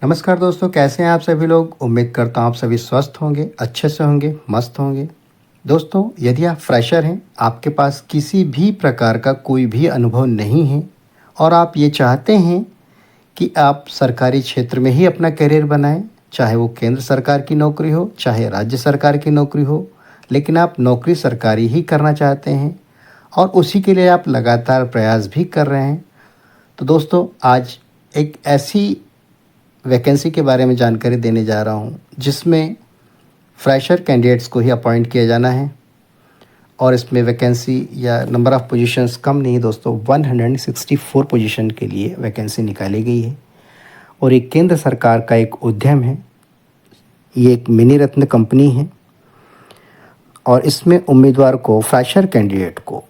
नमस्कार दोस्तों, कैसे हैं आप सभी लोग। उम्मीद करता हूँ आप सभी स्वस्थ होंगे, अच्छे से होंगे, मस्त होंगे। दोस्तों, यदि आप फ्रेशर हैं, आपके पास किसी भी प्रकार का कोई भी अनुभव नहीं है और आप ये चाहते हैं कि आप सरकारी क्षेत्र में ही अपना करियर बनाएं, चाहे वो केंद्र सरकार की नौकरी हो, चाहे राज्य सरकार की नौकरी हो, लेकिन आप नौकरी सरकारी ही करना चाहते हैं और उसी के लिए आप लगातार प्रयास भी कर रहे हैं, तो दोस्तों आज एक ऐसी वैकेंसी के बारे में जानकारी देने जा रहा हूँ जिसमें फ्रेशर कैंडिडेट्स को ही अपॉइंट किया जाना है। और इसमें वैकेंसी या नंबर ऑफ़ पोजीशंस कम नहीं दोस्तों, 164 पोजीशन के लिए वैकेंसी निकाली गई है। और ये केंद्र सरकार का एक उद्यम है, ये एक मिनी रत्न कंपनी है और इसमें उम्मीदवार को फ्रेशर कैंडिडेट को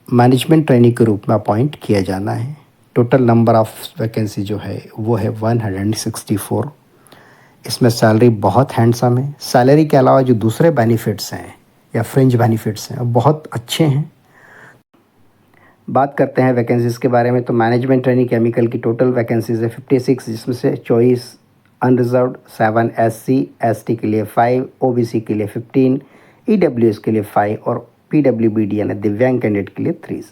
मैनेजमेंट ट्रेनी के रूप में अपॉइंट किया जाना है। टोटल नंबर ऑफ़ वैकेंसी जो है वो है 164। इसमें सैलरी बहुत हैंडसम है। सैलरी के अलावा जो दूसरे बेनिफिट्स हैं या फ्रिंज बेनिफिट्स हैं वो बहुत अच्छे हैं। बात करते हैं वैकेंसीज़ के बारे में, तो मैनेजमेंट ट्रेनी केमिकल की टोटल वैकेंसीज़ है 56, जिसमें से 24 अनरिजर्व्ड, 7 एससी एसटी के लिए 5, ओबीसी के लिए 15, ईडब्ल्यूएस के लिए 5 और पीडब्ल्यूबीडी यानी दिव्यांग कैंडिडेट के लिए 3।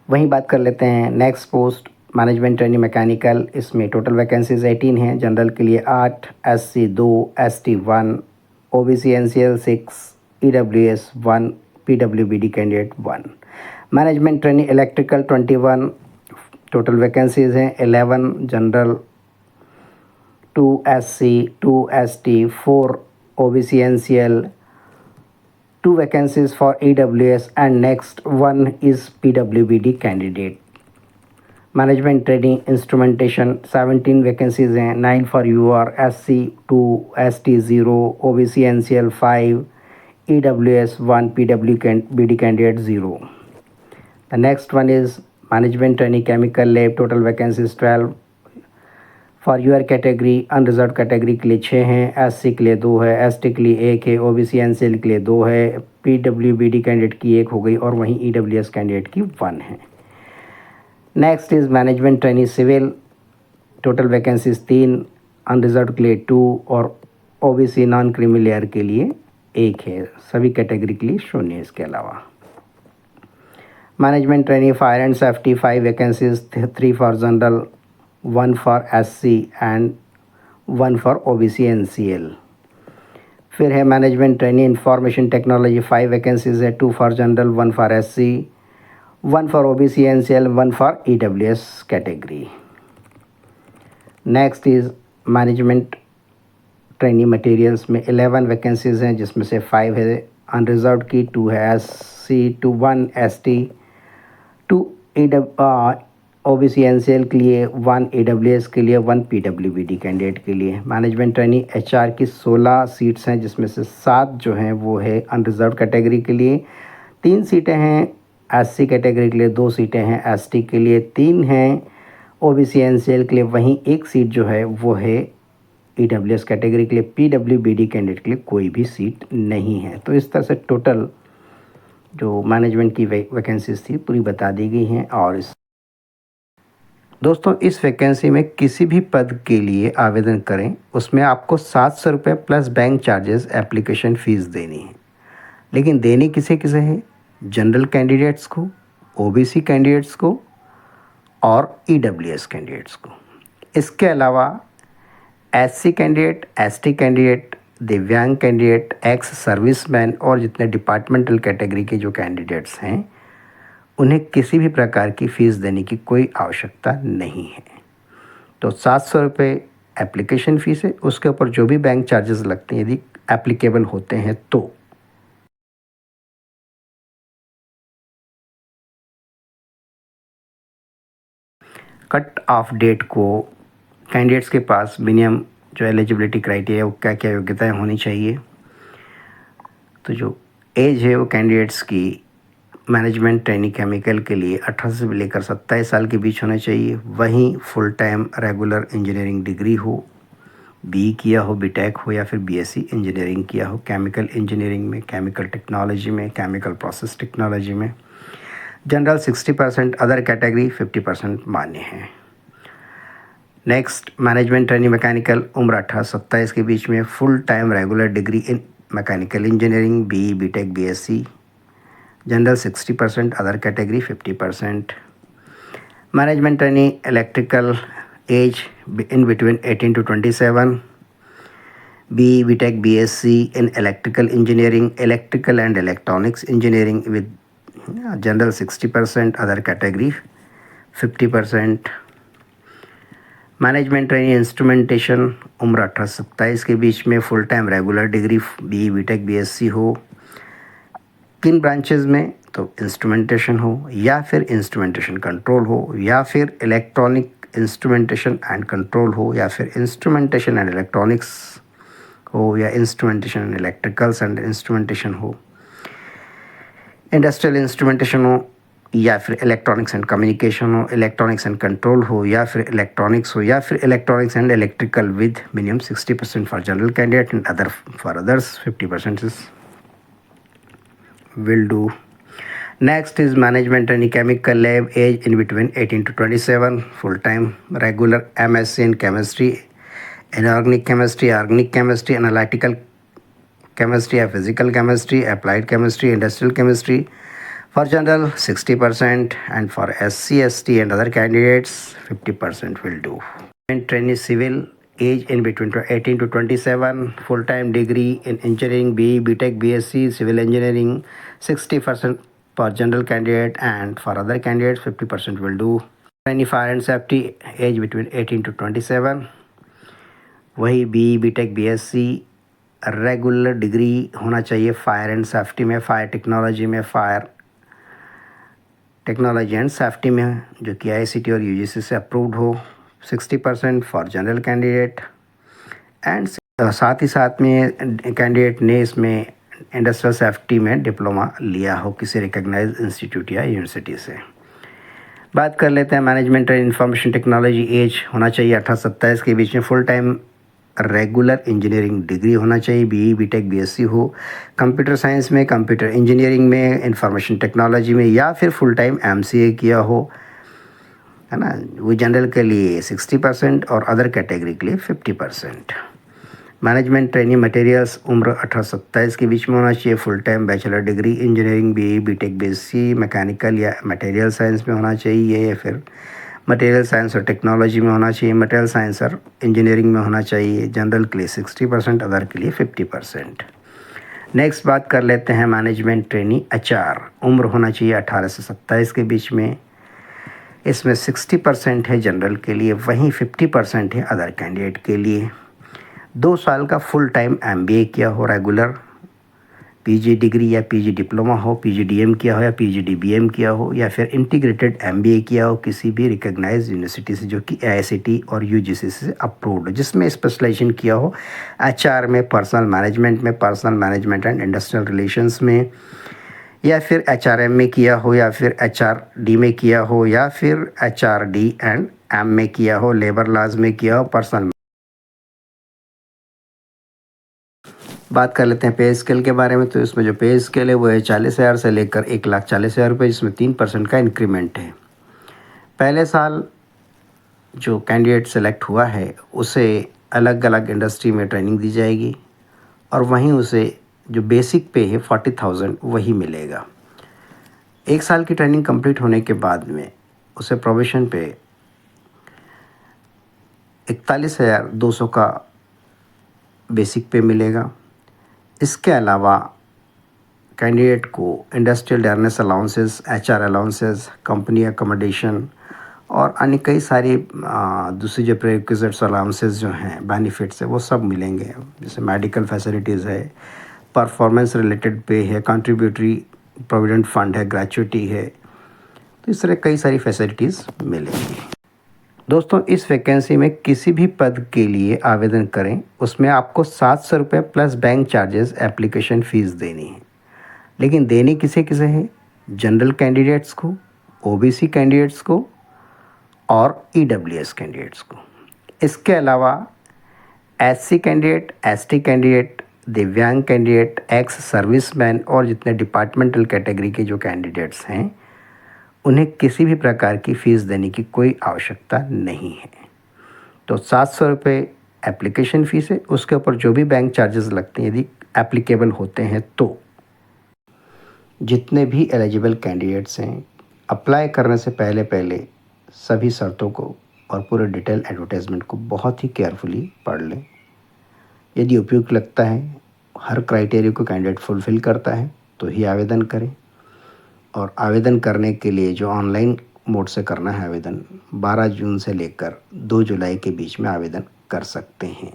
वहीं बात कर लेते हैं next post management trainee mechanical. इसमें टोटल वैकेंसीज 18 हैं। जनरल के लिए 8, SC 2, ST 1, OBC NCL 6, EWS 1, PWBD candidate 1। Management trainee electrical 21, total vacancies हैं 11, general 2 SC 2 ST 4 OBC NCL, 2 vacancies for EWS and next one is PWBD candidate. Management training instrumentation 17 vacancies हैं, 9 for UR, SC 2, ST 0, OBC NCL 5, EWS 1, PWBD candidate 0. The next one is management training chemical lab, total vacancies 12 for UR category. Unreserved category के लिए 6 हैं, SC के लिए 2 है, ST के लिए 1 है, ओबीसी एनसीएल के लिए 2 है, पीडब्ल्यूबीडी कैंडिडेट की 1 हो गई और वहीं ईडब्ल्यूएस कैंडिडेट की 1 है। Next is management trainee civil, total vacancies 3, unreserved के लिए 2 और ओबीसी नॉन क्रीमी लेयर के लिए 1 है। सभी कैटेगरी के लिए 0 है इसके अलावा। Management trainee fire and safety 5 vacancies, 3 for general, 1 for SC and 1 for OBC NCL। फिर है management trainee information technology 5 vacancies है, 2 for general, 1 for SC, 1 for OBC NCL, 1 for EWS category. Next is management trainee materials में 11 vacancies हैं, जिसमें से 5 है unreserved की, 2 है SC, 1 ST, 2 ओबीसी एनसीएल के लिए, 1 ईडब्ल्यूएस के लिए, 1 पीडब्ल्यूबीडी कैंडिडेट के लिए। मैनेजमेंट ट्रेनी एचआर की 16 सीट्स हैं, जिसमें से 7 जो हैं वो है अनरिजर्व कैटेगरी के लिए, 3 सीटें हैं एससी कैटेगरी के लिए, 2 सीटें हैं एसटी के लिए, 3 हैं ओबीसी एनसीएल के लिए, वहीं 1 सीट जो है वो है ईडब्ल्यूएस कैटेगरी के लिए। पीडब्ल्यूबीडी कैंडिडेट के लिए कोई भी सीट नहीं है। तो इस तरह से टोटल जो मैनेजमेंट की वैकेंसीज थी पूरी बता दी गई हैं। और दोस्तों, इस वैकेंसी में किसी भी पद के लिए आवेदन करें, उसमें आपको 700 रुपये plus bank charges application fees देनी है। लेकिन देनी किसे किसे है? जनरल कैंडिडेट्स को, ओबीसी कैंडिडेट्स को और ईडब्ल्यूएस कैंडिडेट्स को। इसके अलावा एससी कैंडिडेट, एसटी कैंडिडेट, दिव्यांग कैंडिडेट, एक्स सर्विसमैन और जितने डिपार्टमेंटल कैटेगरी के जो कैंडिडेट्स हैं उन्हें किसी भी प्रकार की फ़ीस देने की कोई आवश्यकता नहीं है। तो 700 रुपये एप्लीकेशन फ़ीस है, उसके ऊपर जो भी बैंक चार्जेस लगते हैं यदि एप्लीकेबल होते हैं तो। कट ऑफ डेट को कैंडिडेट्स के पास मिनिमम जो एलिजिबिलिटी क्राइटेरिया वो क्या क्या योग्यताएं होनी चाहिए, तो जो एज है वो कैंडिडेट्स की मैनेजमेंट ट्रेनी केमिकल के लिए 18 से लेकर 27 साल के बीच होना चाहिए। वहीं full time regular engineering degree हो, बी किया हो, बीटेक हो या फिर बीएससी इंजीनियरिंग किया हो, केमिकल इंजीनियरिंग में, केमिकल टेक्नोलॉजी में, केमिकल प्रोसेस टेक्नोलॉजी में। जनरल 60%, अदर कैटेगरी 50% मान्य है। नेक्स्ट मैनेजमेंट ट्रेनी मैकेनिकल, उम्र 18 से 27 के बीच में, full time regular degree in mechanical engineering, B BTech BSc, general 60%, other category 50%. Management trainee electrical, age in between 18 to 27, B BTech BSc in electrical engineering, electrical and electronics engineering with general 60%, other category 50%. Management trainee instrumentation, उम्र 18 से 27 के बीच में, full time regular degree B BTech BSc हो, किन branches में, तो instrumentation हो या फिर इंस्ट्रूमेंटेशन कंट्रोल हो या फिर इलेक्ट्रॉनिक इंस्ट्रूमेंटेशन एंड कंट्रोल हो या फिर इंस्ट्रूमेंटेशन एंड इलेक्ट्रॉनिक्स हो या instrumentation and electricals and instrumentation हो, इंडस्ट्रियल इंस्ट्रूमेंटेशन हो या फिर इलेक्ट्रॉनिक्स एंड कम्युनिकेशन हो, इलेक्ट्रॉनिक्स एंड कंट्रोल हो या फिर इलेक्ट्रॉनिक्स हो या फिर electronics and electrical with minimum 60% for general candidate and other for others 50% is will do. Next is management and chemical lab, age in between 18 to 27, full time regular MSc in chemistry, inorganic chemistry, organic chemistry, analytical chemistry, physical chemistry, applied chemistry, industrial chemistry. For general 60% and for SC, ST and other candidates 50% will do. Trainee civil, age in between 18 to 27, full-time degree in engineering, BE, BTech, BSc, civil engineering, 60% for general candidate and for other candidates 50% will do. Trainee fire and safety, age between 18 to 27, वही BE, BTech, BSc, regular degree होना चाहिए fire and safety में, fire technology में, fire technology and safety में, जो कि ICT और UGC से अप्रूव्ड हो, 60% फॉर जनरल कैंडिडेट एंड साथ ही साथ में कैंडिडेट ने इसमें इंडस्ट्रियल सेफ्टी में डिप्लोमा लिया हो किसी रिकॉग्नाइज्ड इंस्टीट्यूट या यूनिवर्सिटी से. बात कर लेते हैं management and information technology, age होना चाहिए 18 से 27 के बीच में, full time regular engineering degree होना चाहिए, BE, BTech, BSc हो, कंप्यूटर साइंस में, कंप्यूटर इंजीनियरिंग में, इंफॉर्मेशन टेक्नोलॉजी में या फिर फुल टाइम MCA किया हो, है ना. वो जनरल के लिए 60% और अदर कैटेगरी के लिए 50%. मैनेजमेंट ट्रेनिंग मटेरियल्स, उम्र 18 से 27 के बीच में होना चाहिए, full time bachelor degree engineering, BE, BTech, BSc, mechanical या मटेरियल साइंस में होना चाहिए या फिर मटेरियल साइंस और टेक्नोलॉजी में होना चाहिए, मटेरियल साइंस और इंजीनियरिंग में होना चाहिए, जनरल के लिए 60%, अदर के लिए 50%. नेक्स्ट बात कर लेते हैं मैनेजमेंट ट्रेनी HR, उम्र होना चाहिए 18 से 27 के बीच में, इसमें 60% है जनरल के लिए, वहीं 50% है अदर कैंडिडेट के लिए. 2 साल का फुल टाइम MBA किया हो रेगुलर, PG डिग्री या PG डिप्लोमा हो, PGDM किया हो या PGDBM किया हो या फिर इंटीग्रेटेड MBA किया हो किसी भी रिकॉग्नाइज्ड यूनिवर्सिटी से जो कि ICT और UGC से अप्रूव्ड हो, जिसमें स्पेशलाइजेशन किया हो HR में, personal management and industrial relations में, या फिर HRM में किया हो या फिर HRD में किया हो या फिर HRD एंड M में किया हो, लेबर लॉज में किया हो, पर्सनल. बात कर लेते हैं पे स्केल के बारे में. तो इसमें जो पे स्केल है वो है 40,000 से लेकर 1,40,000 रुपये, जिसमें 3% का इंक्रीमेंट है. पहले साल जो कैंडिडेट सेलेक्ट हुआ है उसे अलग अलग इंडस्ट्री में ट्रेनिंग दी जाएगी और वहीं उसे जो बेसिक पे है 40,000 वही मिलेगा. 1 साल की ट्रेनिंग कंप्लीट होने के बाद में उसे प्रोबेशन पे 41,200 का बेसिक पे मिलेगा. इसके अलावा कैंडिडेट को industrial dearness allowances, HR allowances, company accommodation और अन्य कई सारी दूसरी जो प्रीरिक्विजिट्स अलाउंसेस जो हैं, बेनिफिट्स है, वो सब मिलेंगे. जैसे मेडिकल फैसिलिटीज़ है, परफॉर्मेंस रिलेटेड पे है, कंट्रीब्यूटरी प्रोविडेंट फंड है, ग्रेचुइटी है, तो इस तरह कई सारी फैसिलिटीज़ मिलेंगी. दोस्तों, इस वैकेंसी में किसी भी पद के लिए आवेदन करें, उसमें आपको 700 रुपये plus bank charges application fees देनी है. लेकिन देनी किसे किसे है? जनरल कैंडिडेट्स को, OBC कैंडिडेट्स को और EWS कैंडिडेट्स को. इसके अलावा SC कैंडिडेट, ST कैंडिडेट, दिव्यांग कैंडिडेट, एक्स सर्विसमैन और जितने डिपार्टमेंटल कैटेगरी के जो कैंडिडेट्स हैं उन्हें किसी भी प्रकार की फ़ीस देने की कोई आवश्यकता नहीं है. तो 700 रुपये एप्लीकेशन फ़ीस है, उसके ऊपर जो भी बैंक चार्जेस लगते हैं यदि एप्लीकेबल होते हैं तो। जितने भी एलिजिबल कैंडिडेट्स हैं, अप्लाई करने से पहले पहले सभी शर्तों को और पूरे डिटेल एडवर्टाइजमेंट को बहुत ही केयरफुली पढ़ लें। यदि उपयुक्त लगता है, हर क्राइटेरिया को कैंडिडेट फुलफ़िल करता है तो ही आवेदन करें। और आवेदन करने के लिए जो ऑनलाइन मोड से करना है आवेदन, 12 जून से लेकर 2 जुलाई के बीच में आवेदन कर सकते हैं।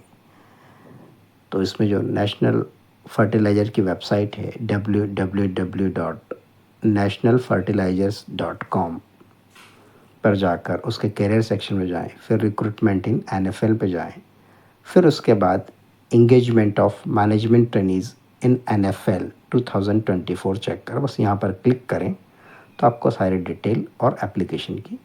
तो इसमें जो नेशनल फर्टिलाइज़र की वेबसाइट है www.nationalfertilizers.com पर जाकर उसके करियर सेक्शन में जाएं, फिर रिक्रूटमेंट इन NFL पे जाएं, फिर उसके बाद engagement of management trainees in NFL 2024 check कर बस यहाँ पर क्लिक करें तो आपको सारी डिटेल और एप्लीकेशन की